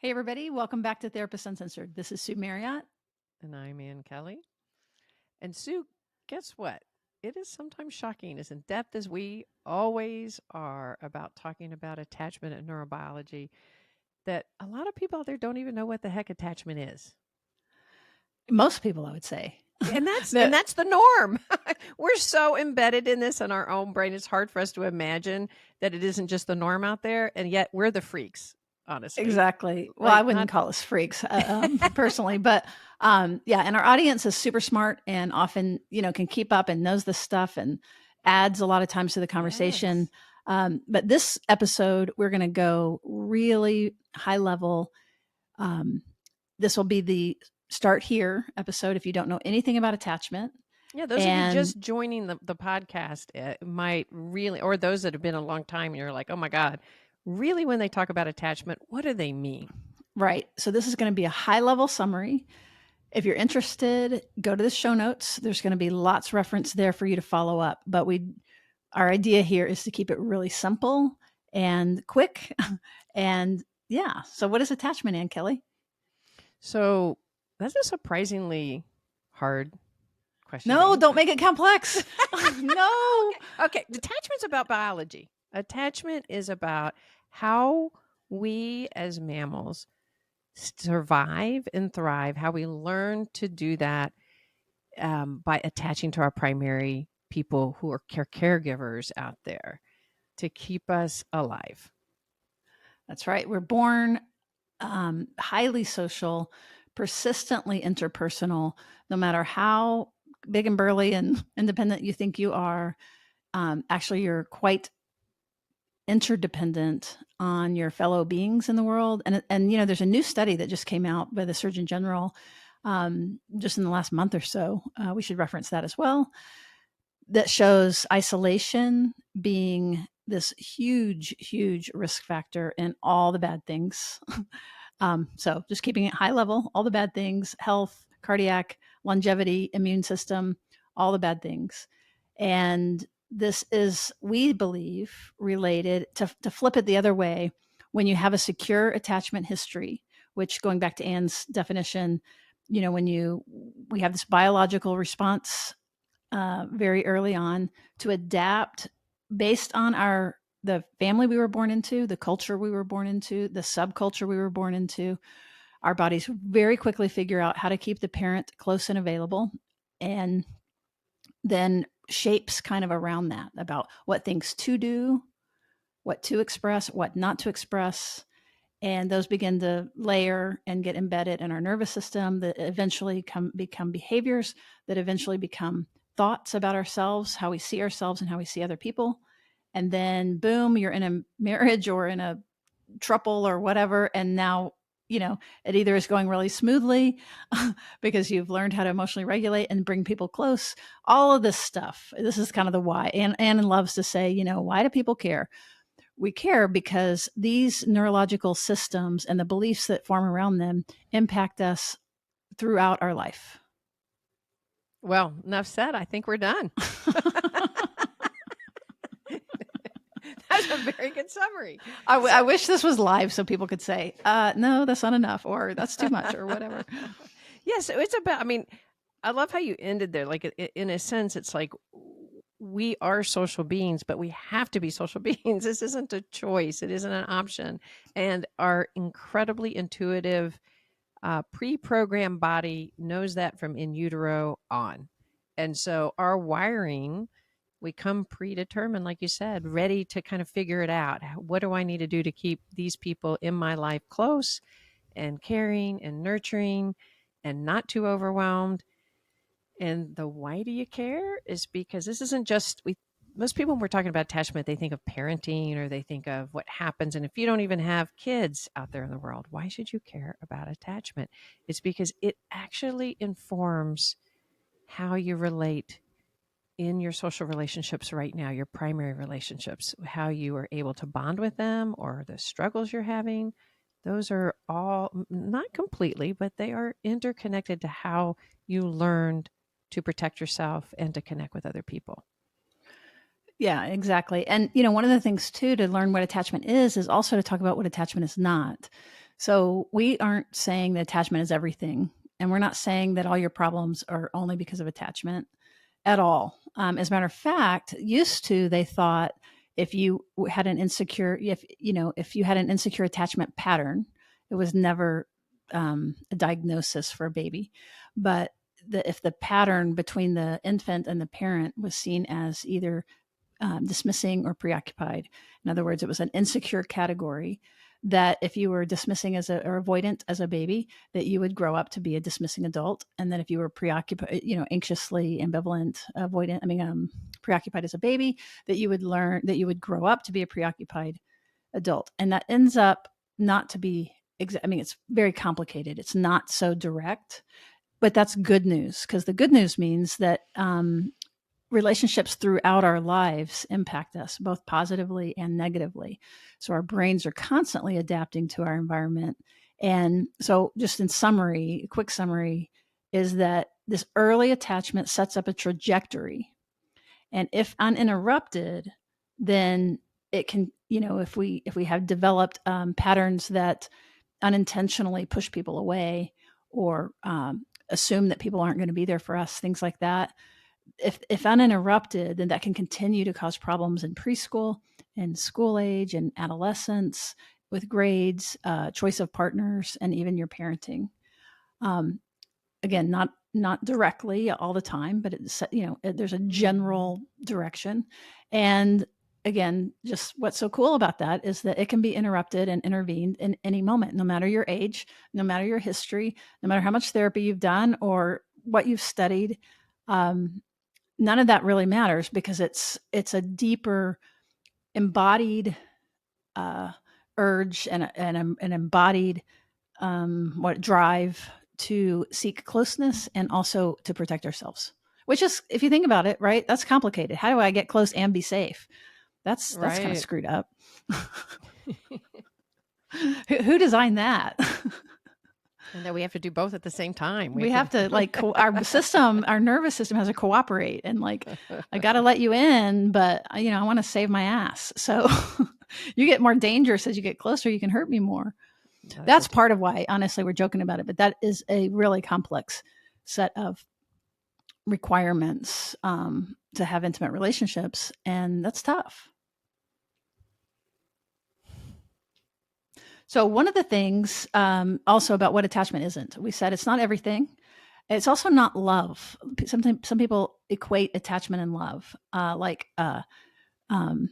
Hey, everybody. Welcome back to Therapist Uncensored. This is Sue Marriott. And I'm Ann Kelly. And Sue, guess what? It is sometimes shocking, as in depth as we always are about talking about attachment and neurobiology, that a lot of people out there don't even know what the heck attachment is. Most people, I would say. And that's and The, that's the norm. We're so embedded in this in our own brain. It's hard for us to imagine that it isn't just the norm out there, and yet we're the freaks, honestly. exactly. Well, I Like wouldn't not call us freaks personally, but yeah. And our audience is super smart and often, can keep up and knows this stuff and adds a lot of times to the conversation. Yes. But this episode, we're going to go really high level. Um, this will be the start here episode if you don't know anything about attachment. Yeah, those of you And just joining the podcast might really, or those that have been a long time, and you're like, oh my God, really, when they talk about attachment, what do they mean? right. So this is going to be a high level summary. If you're interested, go to the show notes. There's going to be lots of reference there for you to follow up. But our idea here is to keep it really simple and quick. And yeah. So what is attachment, Ann Kelly? So that's a surprisingly hard question to No, don't answer. make it complex. No. Okay, detachment's about biology. Attachment is about how we as mammals survive and thrive, how we learn to do that by attaching to our primary people who are caregivers out there to keep us alive. That's right. We're born highly social, persistently interpersonal, no matter how big and burly and independent you think you are. Actually, you're quite interdependent on your fellow beings in the world. And there's a new study that just came out by the Surgeon General just in the last month or so. We should reference that as well. That shows isolation being this huge, huge risk factor in all the bad things. So just keeping it high level, all the bad things, health, cardiac, longevity, immune system, all the bad things. And this is, we believe, related to flip it the other way. When you have a secure attachment history, which going back to Anne's definition, we have this biological response very early on to adapt based on the family we were born into, the culture we were born into, the subculture we were born into. Our bodies very quickly figure out how to keep the parent close and available, and then shapes kind of around that about what things to do, what to express, what not to express. And those begin to layer and get embedded in our nervous system that eventually become behaviors that eventually become thoughts about ourselves, how we see ourselves and how we see other people. And then boom, you're in a marriage or in a trouble or whatever. And now, it either is going really smoothly because you've learned how to emotionally regulate and bring people close. All of this stuff. This is kind of the why. And Anne loves to say, why do people care? We care because these neurological systems and the beliefs that form around them impact us throughout our life. Well, enough said. I think we're done. That's a very good summary. I wish this was live so people could say, no, that's not enough, or that's too much, or whatever. Yeah, so it's about, I mean, I love how you ended there. Like, in a sense, it's like we are social beings, but we have to be social beings. This isn't a choice, it isn't an option. And our incredibly intuitive, pre programmed body knows that from in utero on. And so our wiring, we come predetermined, like you said, ready to kind of figure it out. What do I need to do to keep these people in my life close and caring and nurturing and not too overwhelmed? And the why do you care is because this isn't just we most people when we're talking about attachment, they think of parenting or they think of what happens. And if you don't even have kids out there in the world, why should you care about attachment? It's because it actually informs how you relate in your social relationships right now, your primary relationships, how you are able to bond with them or the struggles you're having. Those are all not completely, but they are interconnected to how you learned to protect yourself and to connect with other people. Yeah, exactly. And, one of the things too to learn what attachment is also to talk about what attachment is not. So we aren't saying that attachment is everything. And we're not saying that all your problems are only because of attachment at all. As a matter of fact, used to they thought if you had an insecure, if you had an insecure attachment pattern, it was never a diagnosis for a baby. But if the pattern between the infant and the parent was seen as either dismissing or preoccupied. In other words, it was an insecure category that if you were dismissing or avoidant as a baby, that you would grow up to be a dismissing adult. And then if you were preoccupied, anxiously ambivalent, preoccupied as a baby, that you would grow up to be a preoccupied adult. And that ends up not to be, it's very complicated. It's not so direct, but that's good news, because the good news means that relationships throughout our lives impact us both positively and negatively. So our brains are constantly adapting to our environment. And so, just in summary, a quick summary is that this early attachment sets up a trajectory. And if uninterrupted, then it can, if we have developed patterns that unintentionally push people away, or assume that people aren't going to be there for us, things like that, if uninterrupted, then that can continue to cause problems in preschool and school age and adolescence, with grades, choice of partners, and even your parenting. Um, Again, not directly all the time, but there's a general direction. And again, just what's so cool about that is that it can be interrupted and intervened in any moment, no matter your age, no matter your history, no matter how much therapy you've done or what you've studied. None of that really matters, because it's a deeper embodied uh, urge and an embodied what drive to seek closeness and also to protect ourselves. Which is, if you think about it, right, that's complicated. How do I get close and be safe? That's kind of Right. screwed up. Who designed that? And that we have to do both at the same time. We have to our nervous system has to cooperate, and I got to let you in, but I want to save my ass. So you get more dangerous as you get closer. You can hurt me more. That's part of why, honestly, we're joking about it, but that is a really complex set of requirements to have intimate relationships, and that's tough. So one of the things also about what attachment isn't, we said it's not everything. It's also not love. Sometimes some people equate attachment and love, um,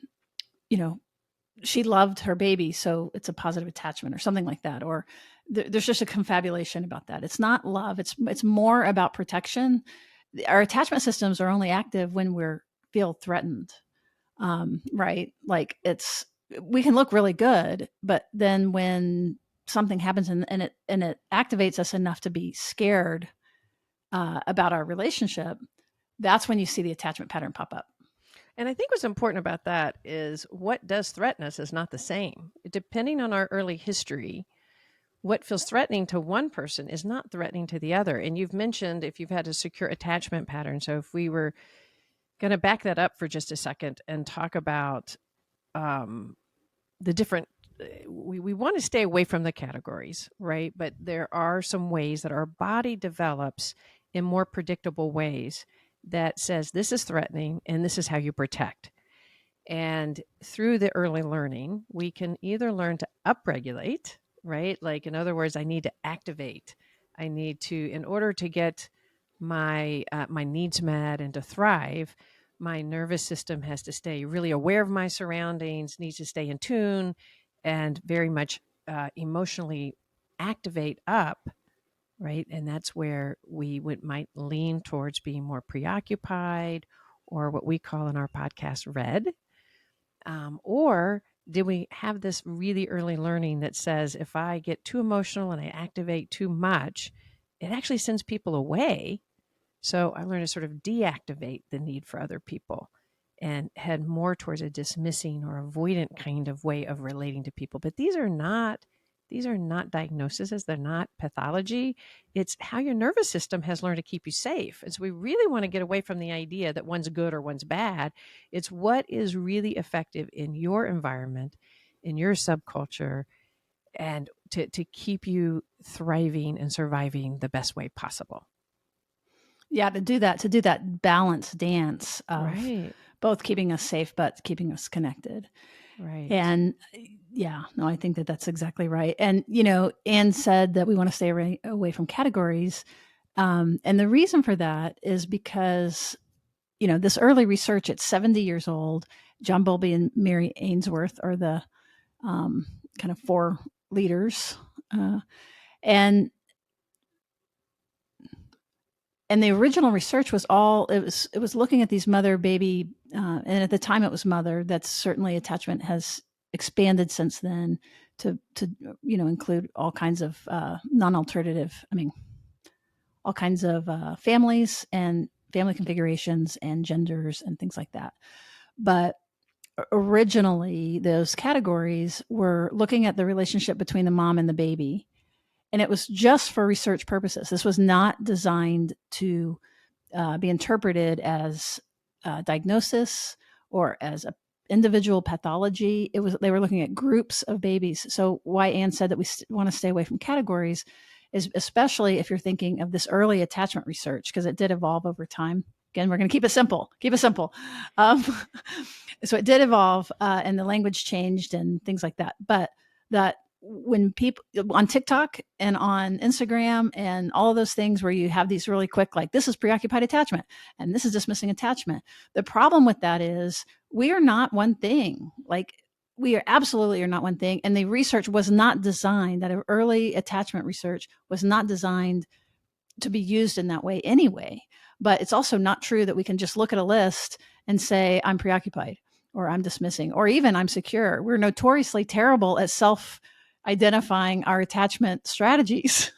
she loved her baby, so it's a positive attachment or something like that. Or there's just a confabulation about that. It's not love. It's more about protection. Our attachment systems are only active when we're feel threatened, right? Like we can look really good, but then when something happens and it activates us enough to be scared about our relationship, that's when you see the attachment pattern pop up. And I think what's important about that is what does threaten us is not the same. Depending on our early history, what feels threatening to one person is not threatening to the other. And you've mentioned if you've had a secure attachment pattern. So if we were going to back that up for just a second and talk about the different, we want to stay away from the categories, right? But there are some ways that our body develops in more predictable ways that says this is threatening and this is how you protect. And through the early learning, we can either learn to upregulate, right? Like, in other words, I need to activate. I need to, in order to get my needs met and to thrive, my nervous system has to stay really aware of my surroundings, needs to stay in tune, and very much emotionally activate up, right? And that's where we might lean towards being more preoccupied, or what we call in our podcast red. Or did we have this really early learning that says if I get too emotional and I activate too much, it actually sends people away? So I learned to sort of deactivate the need for other people and head more towards a dismissing or avoidant kind of way of relating to people. But these are not diagnoses, they're not pathology. It's how your nervous system has learned to keep you safe. And so we really want to get away from the idea that one's good or one's bad. It's what is really effective in your environment, in your subculture, and to keep you thriving and surviving the best way possible. Yeah, to do that balanced dance of Right. both keeping us safe, but keeping us connected. Right. And yeah, no, I think that that's exactly right. And, Anne said that we want to stay away from categories. And the reason for that is because, this early research at 70 years old, John Bowlby and Mary Ainsworth are the kind of four leaders. And and the original research was it was looking at these mother baby, and at the time it was mother. That's certainly attachment has expanded since then to include all kinds of non-alternative. I mean, all kinds of families and family configurations and genders and things like that. But originally, those categories were looking at the relationship between the mom and the baby, and it was just for research purposes. This was not designed to be interpreted as a diagnosis or as a individual pathology. They were looking at groups of babies. So why Anne said that we want to stay away from categories is especially if you're thinking of this early attachment research, because it did evolve over time. Again, we're going to keep it simple. Keep it simple. Um, so it did evolve, and the language changed and things like that. But that when people on TikTok and on Instagram and all of those things where you have these really quick, like, this is preoccupied attachment and this is dismissing attachment. The problem with that is we are not one thing. Like, we are absolutely are not one thing. And the research was not designed, that early attachment research was not designed to be used in that way anyway. But it's also not true that we can just look at a list and say, I'm preoccupied or I'm dismissing or even I'm secure. We're notoriously terrible at self identifying our attachment strategies.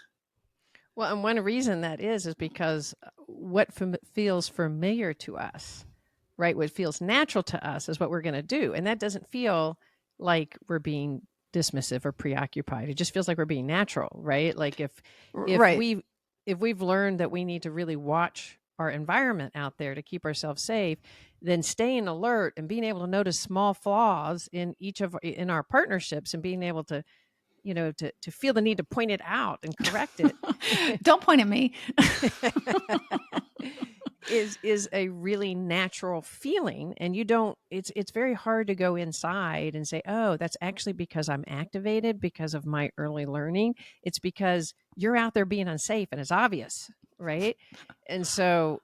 Well, and one reason that is because what feels familiar to us, right? What feels natural to us is what we're going to do. And that doesn't feel like we're being dismissive or preoccupied. It just feels like we're being natural, right? Like if Right. we if we've learned that we need to really watch our environment out there to keep ourselves safe, then staying alert and being able to notice small flaws in our partnerships and being able to to feel the need to point it out and correct it Don't point at me. is a really natural feeling. And you don't it's very hard to go inside and say, oh, that's actually because I'm activated because of my early learning. It's because you're out there being unsafe and it's obvious, right? And so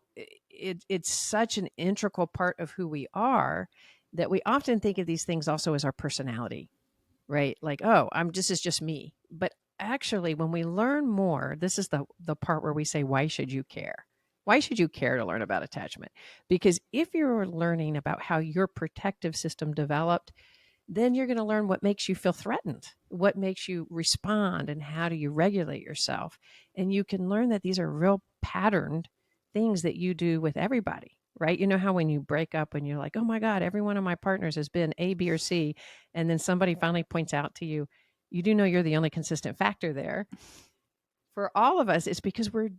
it's such an integral part of who we are that we often think of these things also as our personality, right? Like, oh, this is just me. But actually, when we learn more, this is the part where we say, why should you care? Why should you care to learn about attachment? Because if you're learning about how your protective system developed, then you're going to learn what makes you feel threatened, what makes you respond, and how do you regulate yourself. And you can learn that these are real patterned things that you do with everybody, right? You know how when you break up and you're like, oh my God, every one of my partners has been A, B, or C. And then somebody finally points out to you, you do know you're the only consistent factor there. For all of us, it's because we're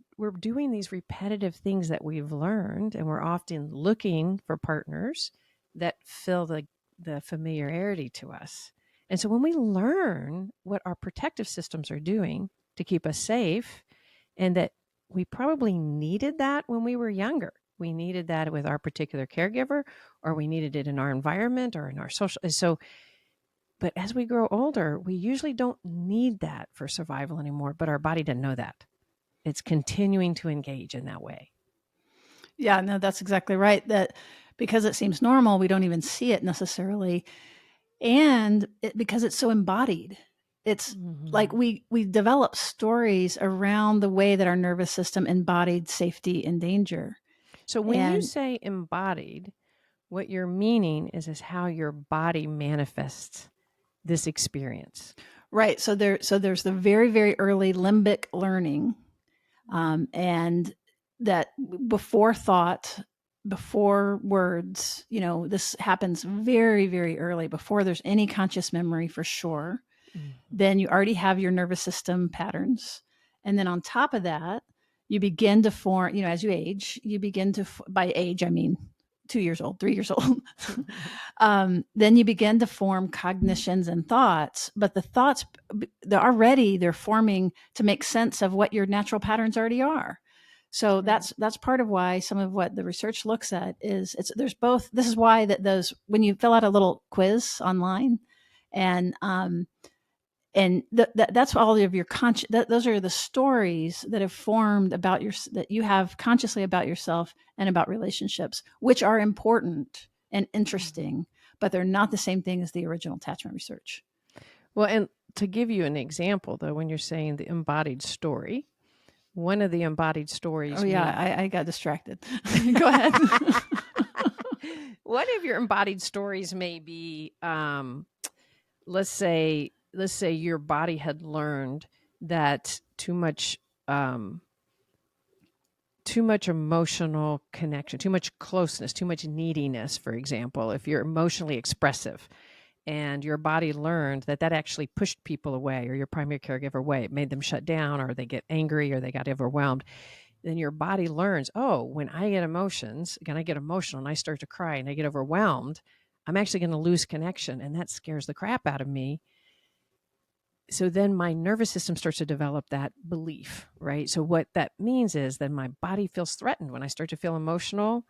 doing these repetitive things that we've learned, and we're often looking for partners that fill the familiarity to us. And so when we learn what our protective systems are doing to keep us safe, and that we probably needed that when we were younger. We needed that with our particular caregiver, or we needed it in our environment or in our social. So, but as we grow older, we usually don't need that for survival anymore. But our body didn't know that. It's continuing to engage in that way. Yeah, no, that's exactly right. That because it seems normal, we don't even see it necessarily. And because it's so embodied, it's like Mm-hmm. we develop stories around the way that our nervous system embodied safety and danger. So when you And say embodied, what you're meaning is how your body manifests this experience. right, so there's the very very early limbic learning, and that before thought, before words, this happens very very early before there's any conscious memory for sure. Mm-hmm. Then you already have your nervous system patterns. And then on top of that, you begin to form, as you age, you begin to, by age, I mean 2 years old, 3 years old. Then you begin to form cognitions and thoughts, but the thoughts, they're forming to make sense of what your natural patterns already are. So Right. that's part of why some of what the research looks at is there's both. This is why that those when you fill out a little quiz online, and that's all of your those are the stories that have formed about that you have consciously about yourself and about relationships, which are important and Mhm. interesting, but they're not the same thing as the original attachment research. Well, and to give you an example, though, when you're saying the embodied story, one of the embodied Oh stories yeah, may I got distracted. Go ahead. one of your embodied stories may be, let's say your body had learned that um, too much emotional connection, too much closeness, too much neediness, for example, if you're emotionally expressive and your body learned that that actually pushed people away or your primary caregiver away, it made them shut down or they get angry or they got overwhelmed, then your body learns, oh, when I get emotions, when I get emotional and I start to cry and I get overwhelmed, I'm actually going to lose connection. And that scares the crap out of me. So then my nervous system starts to develop that belief, right? So what that means is that my body feels threatened when I start to feel emotional.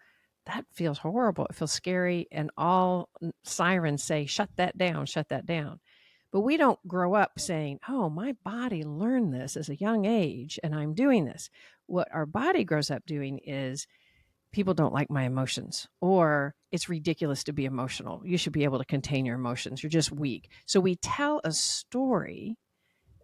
That feels horrible. It feels scary. And all sirens say, shut that down, shut that down. But we don't grow up saying, oh, my body learned this as a young age and I'm doing this. What our body grows up doing is people don't like my emotions, or it's ridiculous to be emotional. You should be able to contain your emotions. You're just weak. So we tell a story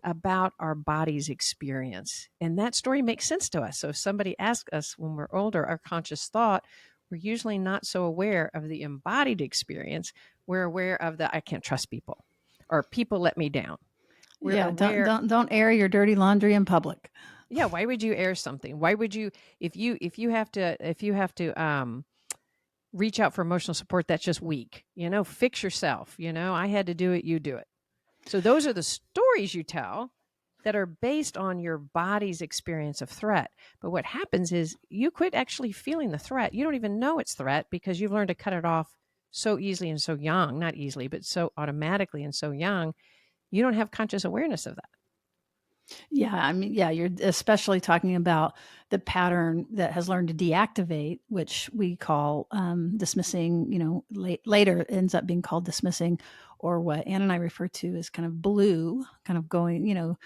about our body's experience. And that story makes sense to us. So if somebody asks us when we're older, our conscious thought, we're usually not so aware of the embodied experience. We're aware of the I can't trust people or people let me down. We're Yeah, don't aware. don't don't air your dirty laundry in public. Yeah, why would you air something? Why would you if you have to reach out for emotional support, that's just weak. Fix yourself. I had to do it, you do it. So those are the stories you tell that are based on your body's experience of threat. But what happens is you quit actually feeling the threat. You don't even know it's threat because you've learned to cut it off so easily and so young, not easily, but so automatically and so young. You don't have conscious awareness of that. Yeah, I mean, yeah, you're especially talking about the pattern that has learned to deactivate, which we call dismissing. Later ends up being called dismissing, or what Ann and I refer to as kind of blue, kind of going, a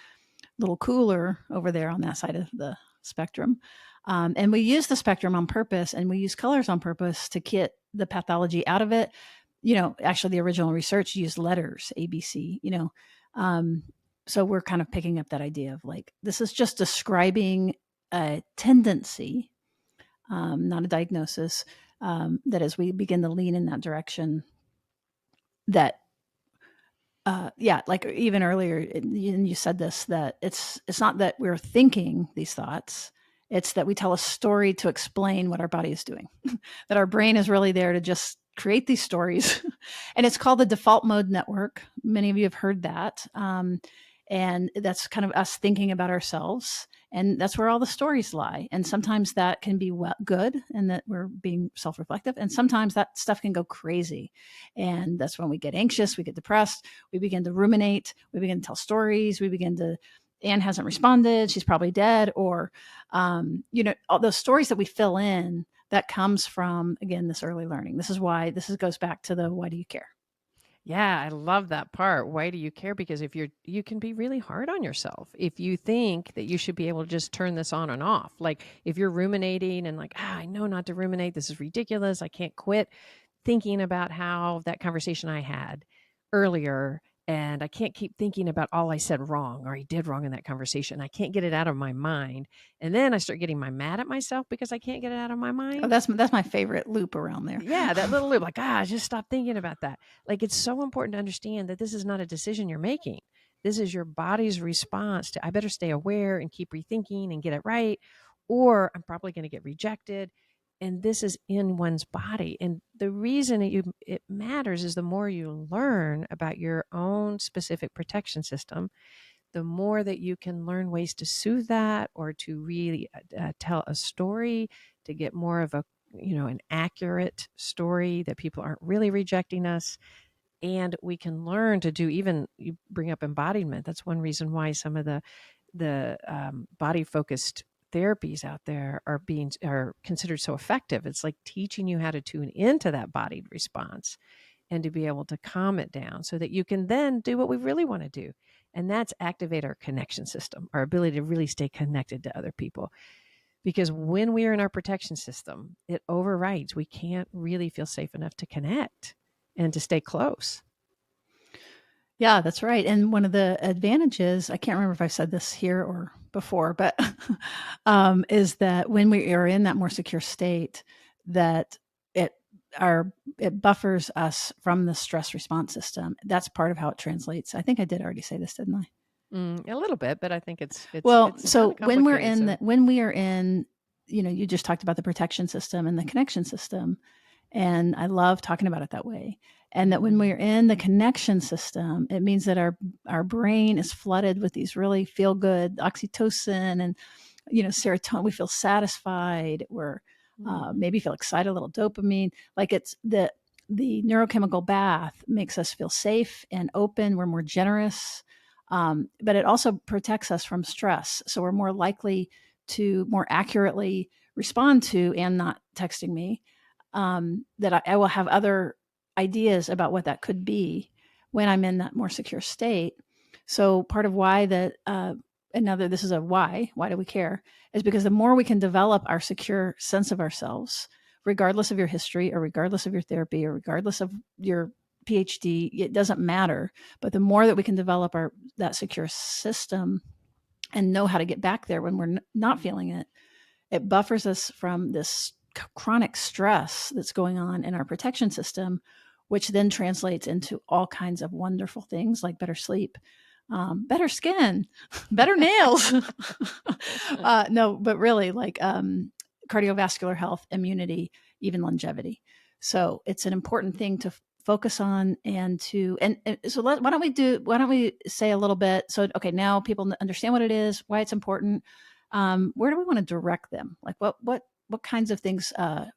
little cooler over there on that side of the spectrum. And we use the spectrum on purpose, and we use colors on purpose to get the pathology out of it. Actually, the original research used letters, ABC. Um, so we're kind of picking up that idea of like this is just describing a tendency, not a diagnosis. That as we begin to lean in that direction, that yeah, like even earlier, you said this, that it's not that we're thinking these thoughts, it's that we tell a story to explain what our body is doing. That our brain is really there to just create these stories, and it's called the default mode network. Many of you have heard that, and that's kind of us thinking about ourselves, and that's where all the stories lie. And sometimes that can be good, and that we're being self-reflective, and sometimes that stuff can go crazy, and that's when we get anxious, we get depressed, we begin to ruminate, we begin to tell stories, we begin to Anne hasn't responded, she's probably dead, or all those stories that we fill in, that comes from, again, this early learning. This is why goes back to the why do you care. Yeah, I love that part. Why do you care? Because if you can be really hard on yourself if you think that you should be able to just turn this on and off. Like if you're ruminating and like, I know not to ruminate. This is ridiculous. I can't quit thinking about how that conversation I had earlier, and I can't keep thinking about all I said wrong or I did wrong in that conversation. I can't get it out of my mind. And then I start getting mad at myself because I can't get it out of my Oh, mind. that's my favorite loop around there. Yeah, that little loop, like, just stop thinking about that. Like, it's so important to understand that this is not a decision you're making. This is your body's response to, I better stay aware and keep rethinking and get it right, or I'm probably going to get rejected. And this is in one's body. And the reason it matters is the more you learn about your own specific protection system, the more that you can learn ways to soothe that or to really tell a story to get more of a an accurate story, that people aren't really rejecting us, and we can learn to do, even you bring up embodiment. That's one reason why some of the body focused therapies out there are considered so effective. It's like teaching you how to tune into that bodied response and to be able to calm it down so that you can then do what we really want to do. And that's activate our connection system, our ability to really stay connected to other people. Because when we are in our protection system, it overrides. We can't really feel safe enough to connect and to stay close. Yeah, that's right. And one of the advantages, I can't remember if I've said this here or before, but is that when we are in that more secure state, that it it buffers us from the stress response system. That's part of how it translates. I think I did already say this, didn't I? A little bit, but I think Well, it's kind so of complicated. So when we are in, you just talked about the protection system and the connection system, and I love talking about it that way. And that when mhm. we're in the connection system, it means that our brain is flooded with these really feel good oxytocin and serotonin. We feel satisfied. We're Mhm. maybe feel excited, a little dopamine. Like it's the neurochemical bath makes us feel safe and open. We're more generous, but it also protects us from stress. So we're more likely to more accurately respond to and not texting me. That I will have other ideas about what that could be when I'm in that more secure state. So part of why that another this is a why do we care, is because the more we can develop our secure sense of ourselves, regardless of your history or regardless of your therapy or regardless of your PhD, it doesn't matter. But the more that we can develop our that secure system and know how to get back there when we're not feeling it, it buffers us from this chronic stress that's going on in our protection system, which then translates into all kinds of wonderful things like better sleep, better skin, better nails. No, but really like cardiovascular health, immunity, even longevity. So it's an important thing to focus on and to and so why don't we say a little bit, so okay, now people understand what it is, why it's important. Where do we want to direct them? Like what kinds of things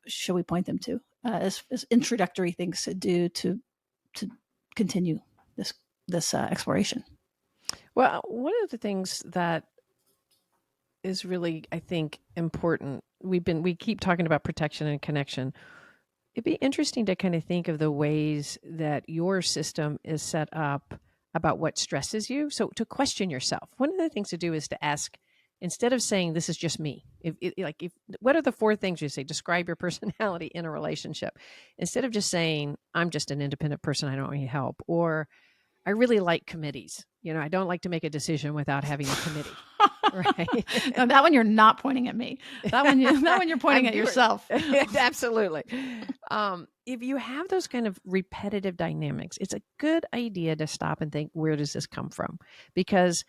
should we point them to as introductory things to do to continue this exploration? Well, one of the things that is really, I think, important. We keep talking about protection and connection. It'd be interesting to kind of think of the ways that your system is set up about what stresses you. So to question yourself. One of the things to do is to ask, instead of saying this is just me. If what are the four things you say? Describe your personality in a relationship. Instead of just saying I'm just an independent person, I don't need help, or I really like committees. I don't like to make a decision without having a committee. Right. No, that one you're not pointing at me. That one you're pointing at yourself. Absolutely. If you have those kind of repetitive dynamics, it's a good idea to stop and think, where does this come from? Because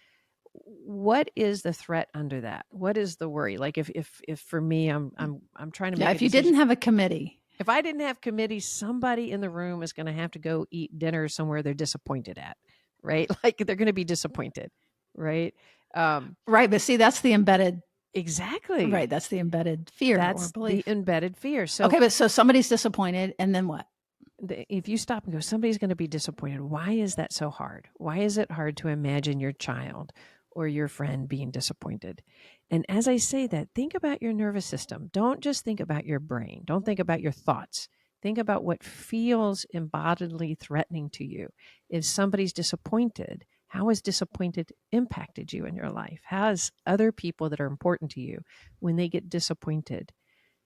what is the threat under that? What is the worry? Like if for me, I'm trying to Yeah, make a if you didn't decision. have a committee. If I didn't have committee, somebody in the room is going to have to go eat dinner somewhere they're disappointed at, right? Like they're going to be disappointed, right? Um, Right, but see, that's the embedded. exactly. Right, that's the embedded fear or That's the belief. embedded fear. So Okay, but so somebody's disappointed, and then what? if you stop and go, somebody's going to be disappointed. Why is that so hard? Why is it hard to imagine your child or your friend being disappointed? And as I say that, think about your nervous system. Don't just think about your brain. Don't think about your thoughts. Think about what feels embodiedly threatening to you. If somebody's disappointed, how has disappointed impacted you in your life? How has other people that are important to you, when they get disappointed,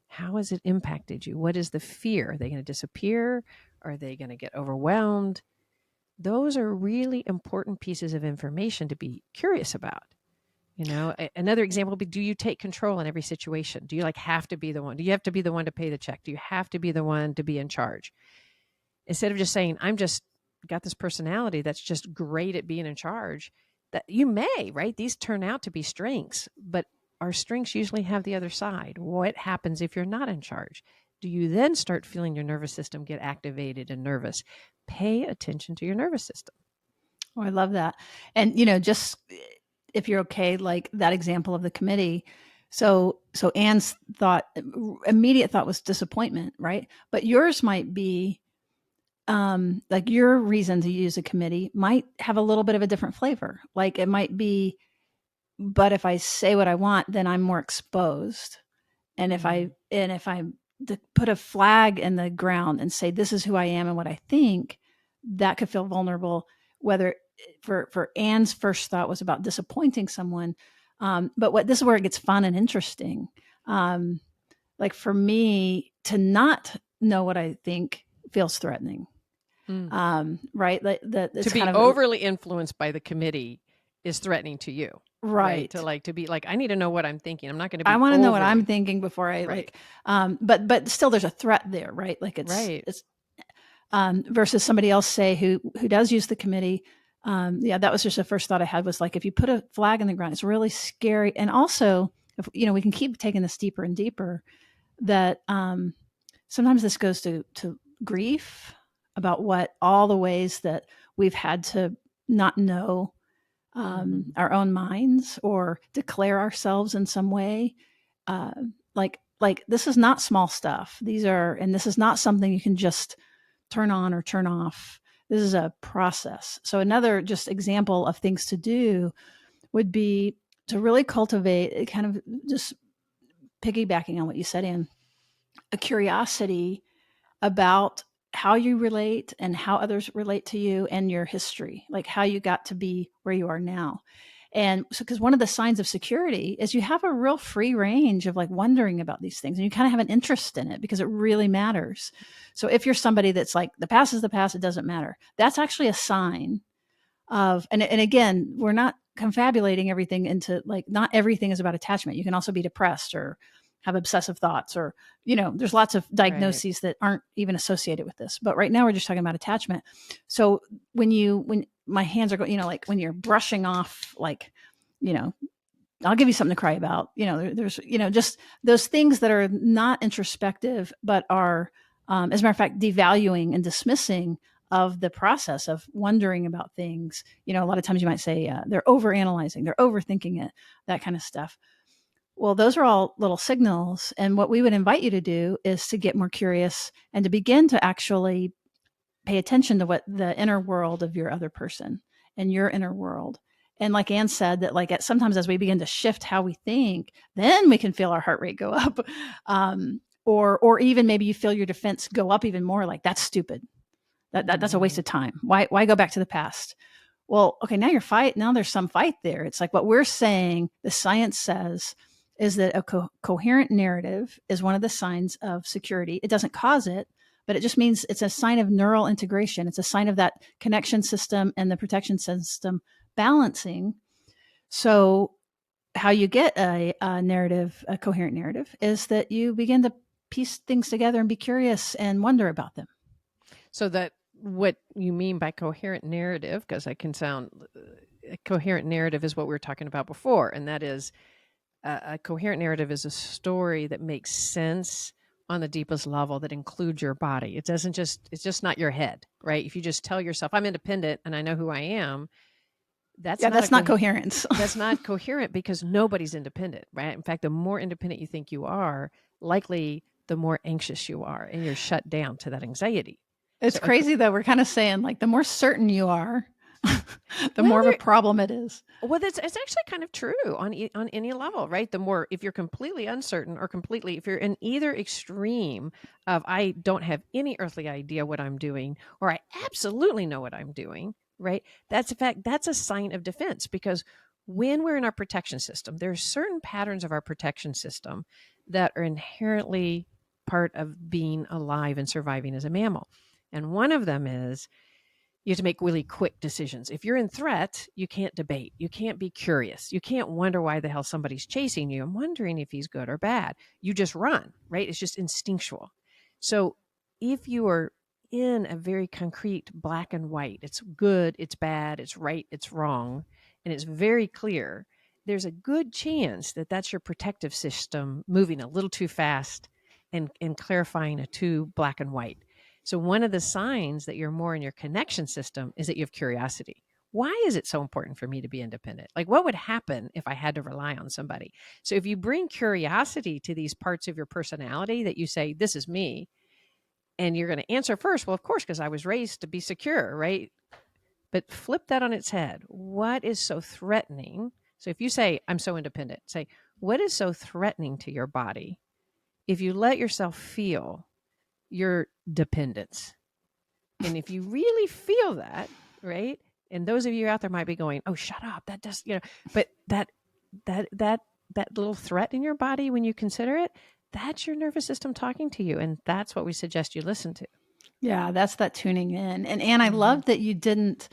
how has it impacted you? What is the fear? Are they going to disappear? Are they going to get overwhelmed? Those are really important pieces of information to be curious about. Another example would be, do you take control in every situation? Do you have to be the one? Do you have to be the one to pay the check? Do you have to be the one to be in charge? Instead of just saying, I'm just got this personality that's just great at being in charge, that you may, right? These turn out to be strengths, but our strengths usually have the other side. What happens if you're not in charge? Do you then start feeling your nervous system get activated and nervous? Pay attention to your nervous system. Oh, I love that. And just if you're okay, like that example of the committee. So Anne's thought, immediate thought was disappointment, right? But yours might be like your reason to use a committee might have a little bit of a different flavor. Like it might be, but if I say what I want, then I'm more exposed. And if I put a flag in the ground and say this is who I am and what I think, that could feel vulnerable. Whether for Anne's first thought was about disappointing someone, but what this is where it gets fun and interesting. Um, like for me to not know what I think feels threatening. Mm. Right? Like that To it's be kind of overly influenced by the committee is threatening to you, right? right. To be like, I need to know what I'm thinking. I'm not going to I be want to know what I'm overly thinking before I right. like. But still, there's a threat there, right? Like Right. it's versus somebody else say who does use the committee. Yeah, that was just the first thought I had was like if you put a flag in the ground, it's really scary. And also, if we can keep taking this deeper and deeper, that sometimes this goes to grief about what all the ways that we've had to not know our own minds or declare ourselves in some way. Uh, like this is not small stuff. And this is not something you can just turn on or turn off. This is a process. So another just example of things to do would be to really cultivate kind of just piggybacking on what you said, Anne, a curiosity about how you relate and how others relate to you and your history, like how you got to be where you are now. And so, because one of the signs of security is you have a real free range of like wondering about these things and you kind of have an interest in it because it really matters. So, if you're somebody that's like, the past is the past, it doesn't matter, that's actually a sign of, and again, we're not confabulating everything into like, not everything is about attachment. You can also be depressed or have obsessive thoughts or, there's lots of Right. diagnoses that aren't even associated with this. But right now we're just talking about attachment. So when my hands are going, like when you're brushing off, like, you know, I'll give you something to cry about. There's, just those things that are not introspective, but are, as a matter of fact, devaluing and dismissing of the process of wondering about things. A lot of times you might say they're overanalyzing, they're overthinking it, that kind of stuff. Well, those are all little signals. And what we would invite you to do is to get more curious and to begin to actually pay attention to what the inner world of your other person and your inner world. And like Anne said, that like sometimes as we begin to shift how we think, then we can feel our heart rate go up. Or even maybe you feel your defense go up even more, like that's stupid. That's a waste of time. Why go back to the past? Well, okay, now there's some fight there. It's like what we're saying, the science says, is that a coherent narrative is one of the signs of security. It doesn't cause it, but it just means it's a sign of neural integration. It's a sign of that connection system and the protection system balancing. So, how you get a narrative, a coherent narrative, is that you begin to piece things together and be curious and wonder about them. So that what you mean by coherent narrative, because I can sound a coherent narrative is what we were talking about before, and that is a coherent narrative is a story that makes sense on the deepest level that includes your body. It's just not your head, right? If you just tell yourself I'm independent and I know who I am, that's Yeah, not a that's not coherence. that's not coherent because nobody's independent, right? In fact, the more independent you think you are, likely the more anxious you are and you're shut down to that anxiety. It's So crazy though. We're kind of saying like the more certain you are, the well, more of a problem it is. well, that's it's actually kind of true on any level, right? The more if you're completely uncertain or completely if you're in either extreme of I don't have any earthly idea what I'm doing or I absolutely know what I'm doing, right? That's a fact. That's a sign of defense because when we're in our protection system, there are certain patterns of our protection system that are inherently part of being alive and surviving as a mammal. And one of them is you have to make really quick decisions. If you're in threat, you can't debate. You can't be curious. You can't wonder why the hell somebody's chasing you. I'm wondering if he's good or bad. You just run, right? It's just instinctual. So if you are in a very concrete black and white, it's good, it's bad, it's right, it's wrong, and it's very clear, there's a good chance that that's your protective system moving a little too fast and clarifying a too black and white. So one of the signs that you're more in your connection system is that you have curiosity. why is it so important for me to be independent? Like, what would happen if I had to rely on somebody? So if you bring curiosity to these parts of your personality that you say, this is me, and you're going to answer first, well, of course, because I was raised to be secure, right? But flip that on its head. What is so threatening? So if you say, I'm so independent, say, what is so threatening to your body if you let yourself feel your dependence? And if you really feel that, right? And those of you out there might be going, "Oh, shut up. That does, but that that that little threat in your body when you consider it, that's your nervous system talking to you, and that's what we suggest you listen to." Yeah, that's that tuning in. And Anne, I Mhm. love that you didn't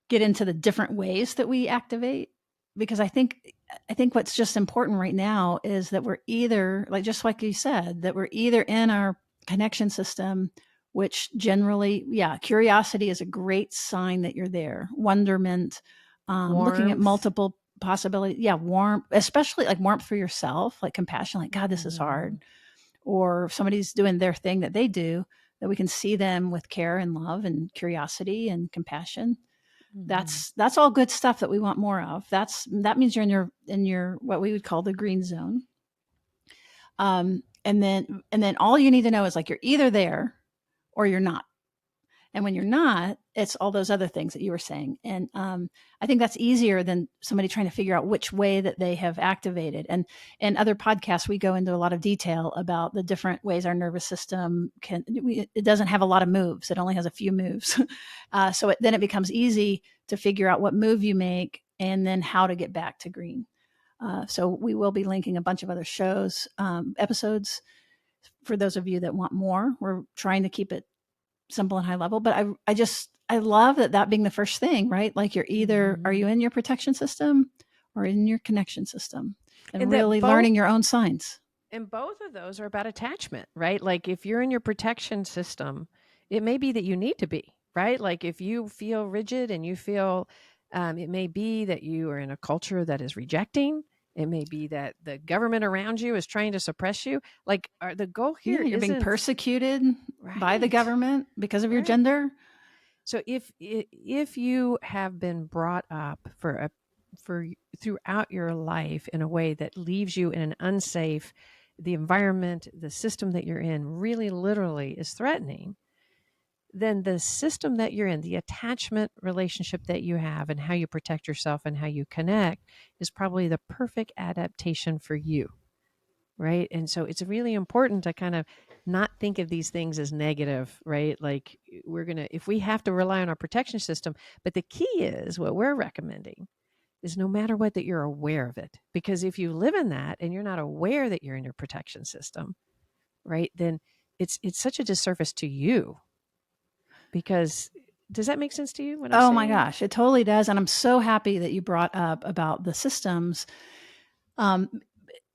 get into the different ways that we activate, because I think what's just important right now is that we're either, like, just like you said, that we're either in our connection system, which generally, yeah, curiosity is a great sign that you're there. Wonderment, looking at Warmth. multiple possibilities. Yeah, warmth, especially like warmth for yourself, like compassion, like, God, this is hard. Mhm. Or if somebody's doing their thing that they do, that we can see them with care and love and curiosity and compassion. Mhm. That's all good stuff that we want more of. That means you're in your what we would call the green zone. And then all you need to know is, like, you're either there or you're not. And when you're not, it's all those other things that you were saying. And I think that's easier than somebody trying to figure out which way that they have activated. And in other podcasts, we go into a lot of detail about the different ways our nervous system it doesn't have a lot of moves. It only has a few moves. Then it becomes easy to figure out what move you make and then how to get back to green. So we will be linking a bunch of other shows, episodes, for those of you that want more. We're trying to keep it simple and high level, but I love that being the first thing, right? Like, you're either, are Mhm. you in your protection system or in your connection system, and And that really both learning your own signs. and both of those are about attachment, right? Like if you're in your protection system, it may be that you need to be, right? Like if you feel rigid and you feel, it may be that you are in a culture that is rejecting. It may be that the government around you is trying to suppress you. Like, the goal Yeah, here you're being isn't persecuted by the right, government because of your right. gender. So if you have been brought up for throughout your life in a way that leaves you in an unsafe, the environment, the system that you're in really literally is threatening, then the system that you're in, the attachment relationship that you have and how you protect yourself and how you connect is probably the perfect adaptation for you. Right. And so it's really important to kind of not think of these things as negative, right? Like if we have to rely on our protection system, but the key is what we're recommending is no matter what, that you're aware of it. Because if you live in that and you're not aware that you're in your protection system, right, then it's such a disservice to you. Because does that make sense to you what I'm Oh my saying? gosh, it totally does. And I'm so happy that you brought up about the systems. Um,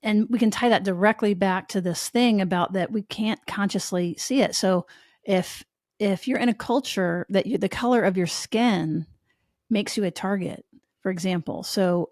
and we can tie that directly back to this thing about that we can't consciously see it. So if if you're in a culture that the color of your skin makes you a target, for example. So,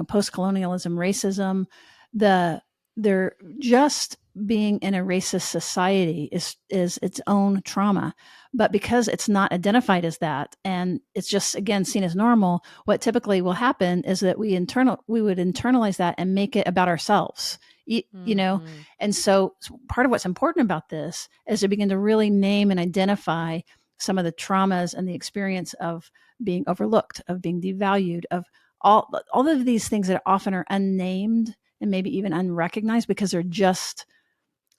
post-colonialism, racism, the they're just being in a racist society is its own trauma. But because it's not identified as that, and it's just, again, seen as normal, what typically will happen is that we would internalize that and make it about ourselves. You know, Mm-hmm. and so part of what's important about this is to begin to really name and identify some of the traumas and the experience of being overlooked, of being devalued, of all of these things that often are unnamed and maybe even unrecognized because they're just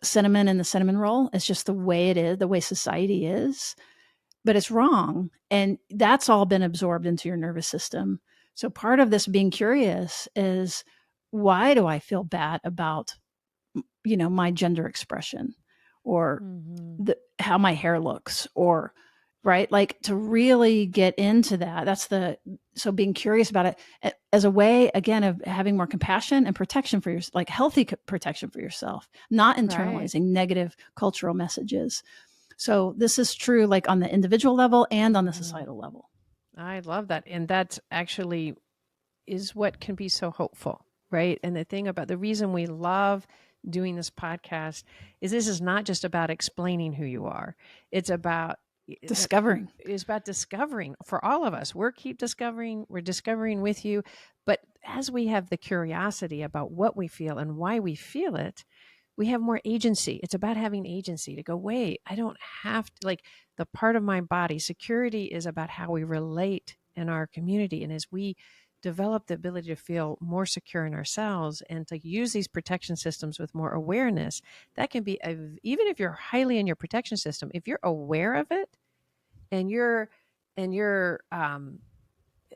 cinnamon in the cinnamon roll. It's just the way it is, the way society is, but it's wrong. And that's all been absorbed into your nervous system. So part of this being curious is, why do I feel bad about, my gender expression, or Mm-hmm. how my hair looks, or right, like, to really get into that. So being curious about it as a way, again, of having more compassion and protection for your, like, healthy protection for yourself, not Right. internalizing negative cultural messages. So this is true, like, on the individual level and on the Mm-hmm. societal level. I love that. And that's actually is what can be so hopeful, right? And the thing about the reason we love doing this podcast is this is not just about explaining who you are. It's about that Discovering. is about discovering for all of us. We're discovering with you. But as we have the curiosity about what we feel and why we feel it, we have more agency. It's about having agency to go, wait, I don't have to, like, the part of my body. Security is about how we relate in our community. And as we develop the ability to feel more secure in ourselves and to use these protection systems with more awareness, that can be, even if you're highly in your protection system, if you're aware of it and you're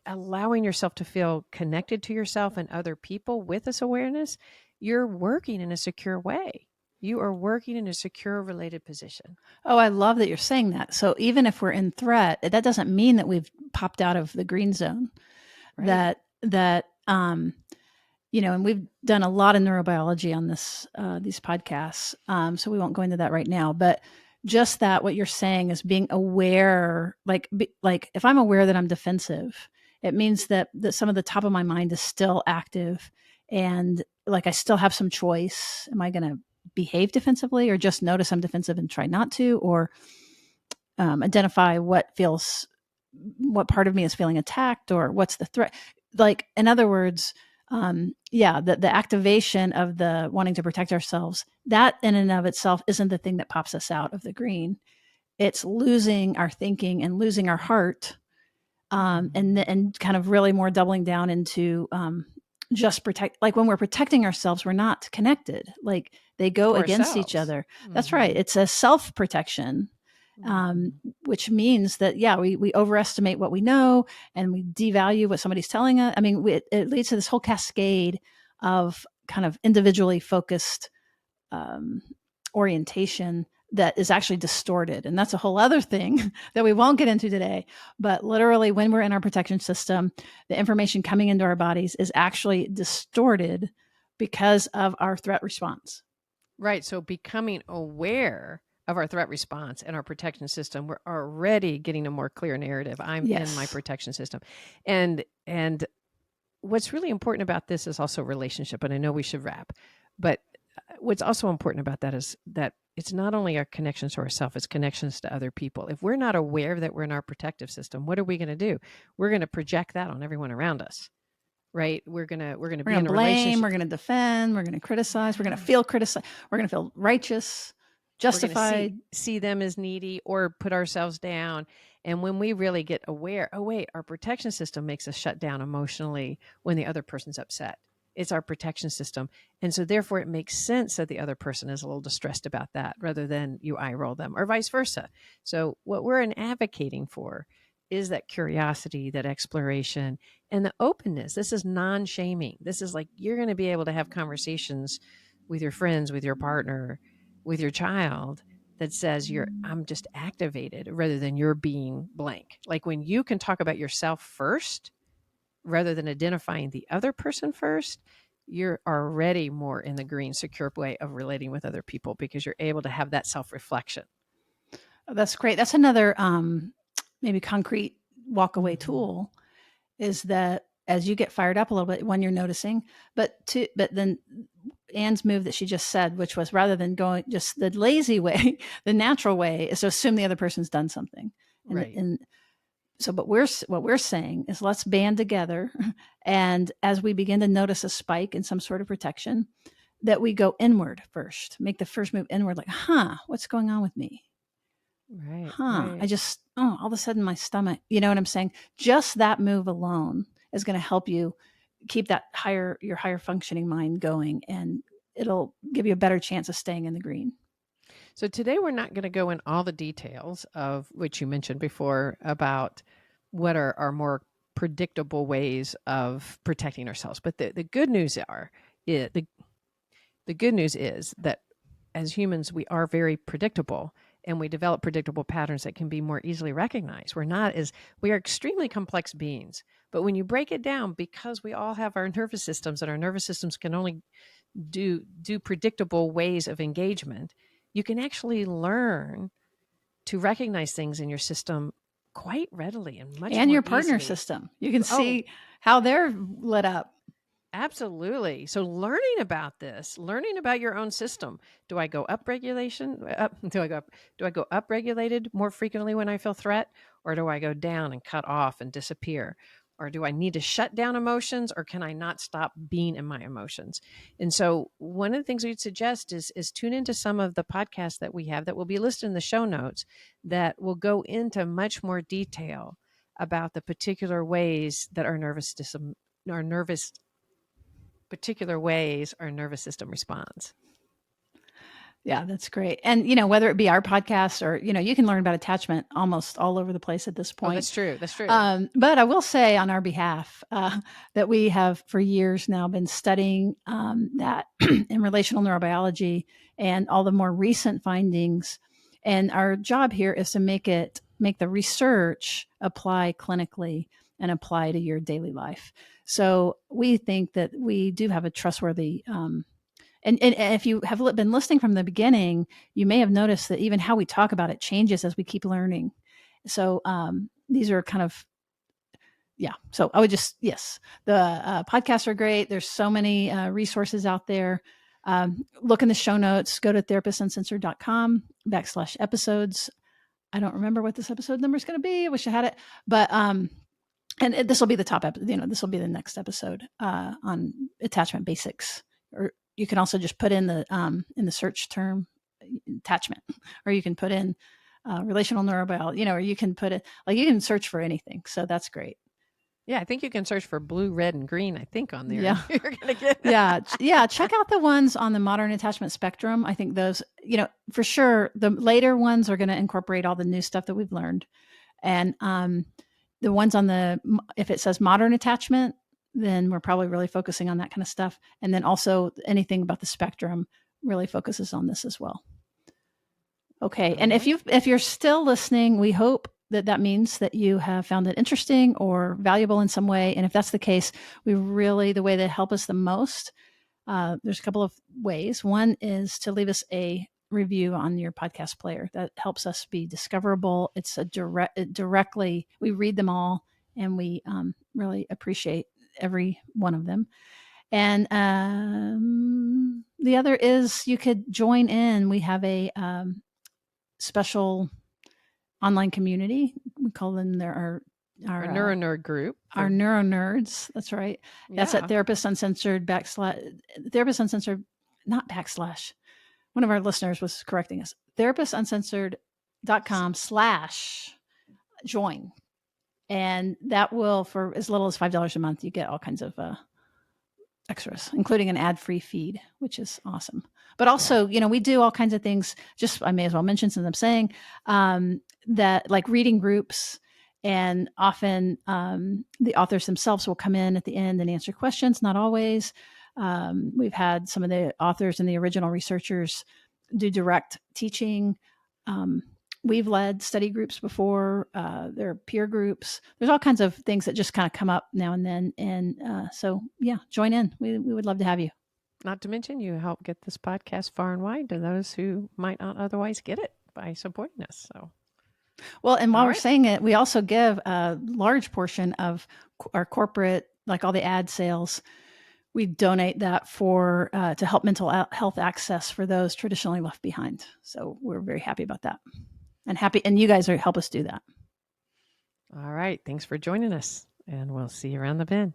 allowing yourself to feel connected to yourself and other people with this awareness, you're working in a secure way. You are working in a secure related position. Oh, I love that you're saying that. So even if we're in threat, that doesn't mean that we've popped out of the green zone. Right. And we've done a lot of neurobiology on these podcasts. So we won't go into that right now, but just that what you're saying is being aware, like if I'm aware that I'm defensive, it means that some of the top of my mind is still active, and like I still have some choice. Am I going to behave defensively, or just notice I'm defensive and try not to, or identify what part of me is feeling attacked, or what's the threat? Like, in other words, the activation of the wanting to protect ourselves, that in and of itself isn't the thing that pops us out of the green. It's losing our thinking and losing our heart, and kind of really more doubling down into just protect. Like, when we're protecting ourselves, we're not connected. Like, they go To against each ourselves. other. That's right. It's a self-protection, which means that, we overestimate what we know, and we devalue what somebody's telling us. I mean, it leads to this whole cascade of kind of individually focused orientation that is actually distorted. And that's a whole other thing that we won't get into today. But literally, when we're in our protection system, the information coming into our bodies is actually distorted because of our threat response. Right. So becoming aware of our threat response and our protection system, we're already getting a more clear narrative. I'm in my Yes. protection system. And what's really important about this is also relationship. And I know we should wrap, but what's also important about that is that it's not only our connections to ourselves, it's connections to other people. If we're not aware that we're in our protective system, what are we going to do? We're going to project that on everyone around us. Right? We're gonna We're be going in to a blame, relationship. we're going to defend, we're going to criticize, we're going to Yeah. feel criticized, we're going to feel righteous, We're going to see justified. see them as needy or put ourselves down. And when we really get aware, oh wait, our protection system makes us shut down emotionally when the other person's upset. It's our protection system. And so therefore it makes sense that the other person is a little distressed about that rather than you eye roll them or vice versa. So what we're advocating for is that curiosity, that exploration, and the openness. This is non-shaming. This is like you're going to be able to have conversations with your friends, with your partner, with your child that says I'm just activated rather than you're being blank. Like when you can talk about yourself first rather than identifying the other person first, you're already more in the green, secure way of relating with other people because you're able to have that self-reflection. Oh, that's great. That's another maybe concrete walk away tool, is that as you get fired up a little bit when you're noticing, but then Anne's move that she just said, which was, rather than going just the lazy way, the natural way is to assume the other person's done something. Right. And so, but what we're saying is, let's band together, and as we begin to notice a spike in some sort of protection, that we go inward first, make the first move inward, like, what's going on with me? Right. I just, all of a sudden my stomach, you know what I'm saying? Just that move alone is going to help you keep your higher functioning mind going, and it'll give you a better chance of staying in the green. So today we're not going to go in all the details of which you mentioned before about what are our more predictable ways of protecting ourselves. But the good news the good news is that as humans, we are very predictable and we develop predictable patterns that can be more easily recognized. We are extremely complex beings. But when you break it down, because we all have our nervous systems and our nervous systems can only do predictable ways of engagement, you can actually learn to recognize things in your system quite readily and much And more your partner easily. system, you can Oh, see how they're lit up. Absolutely. So learning about this, learning about your own system. Do I go up regulation? Do I go up regulated more frequently when I feel threat, or do I go down and cut off and disappear? Or do I need to shut down emotions, or can I not stop being in my emotions? And so one of the things we'd suggest is tune into some of the podcasts that we have that will be listed in the show notes that will go into much more detail about the particular ways that our nervous particular ways our nervous system responds. Yeah, that's great. And, you know, whether it be our podcast or, you know, you can learn about attachment almost all over the place at this Oh, point. that's true. That's true. But I will say on our behalf that we have for years now been studying that in relational neurobiology and all the more recent findings. And our job here is to make the research apply clinically and apply to your daily life. So we think that we do have a trustworthy and if you have been listening from the beginning, you may have noticed that even how we talk about it changes as we keep learning. So these are kind of, yeah. So I would just, yes, the podcasts are great. There's so many resources out there. Look in the show notes, go to therapistsuncensored.com/episodes. I don't remember what this episode number is going to be. I wish I had it, but and this will be the top episode. You know, this will be the next episode on attachment basics. Or you can also just put in the search term attachment, or you can put in relational neurobiology. You know, or you can put it like you can search for anything. So that's great. Yeah, I think you can search for blue, red, and green, I think, on there. Yeah. You're going to get Yeah. Check out the ones on the modern attachment spectrum. I think those, you know, for sure, the later ones are going to incorporate all the new stuff that we've learned. And the ones on if it says modern attachment, then we're probably really focusing on that kind of stuff. And then also anything about the spectrum really focuses on this as well. Okay. All And right. if you're still listening, we hope that means that you have found it interesting or valuable in some way. And if that's the case, the way that help us the most, there's a couple of ways. One is to leave us a review on your podcast player. That helps us be discoverable. It's directly, we read them all and we really appreciate every one of them. And the other is you could join in. We have a special online community. We call them Our neuronerd group. Our neuro nerds. That's right. That's at Therapist Uncensored Therapist Uncensored, not backslash. One of our listeners was correcting us. therapistuncensored.com/join. And that will, for as little as $5 a month, you get all kinds of extras, including an ad-free feed, which is awesome. But also, you know, we do all kinds of things. Just I may as well mention, since I'm saying that, like reading groups, and often the authors themselves will come in at the end and answer questions. Not always. We've had some of the authors and the original researchers do direct teaching. We've led study groups before. There are peer groups. There's all kinds of things that just kind of come up now and then. And so, yeah, join in. We would love to have you. Not to mention, you help get this podcast far and wide to those who might not otherwise get it by supporting us. So, well, and while we're saying it, we also give a large portion of our corporate, like all the ad sales. We donate that to help mental health access for those traditionally left behind. So we're very happy about that. And you guys help us do that. All right. Thanks for joining us, and we'll see you around the bend.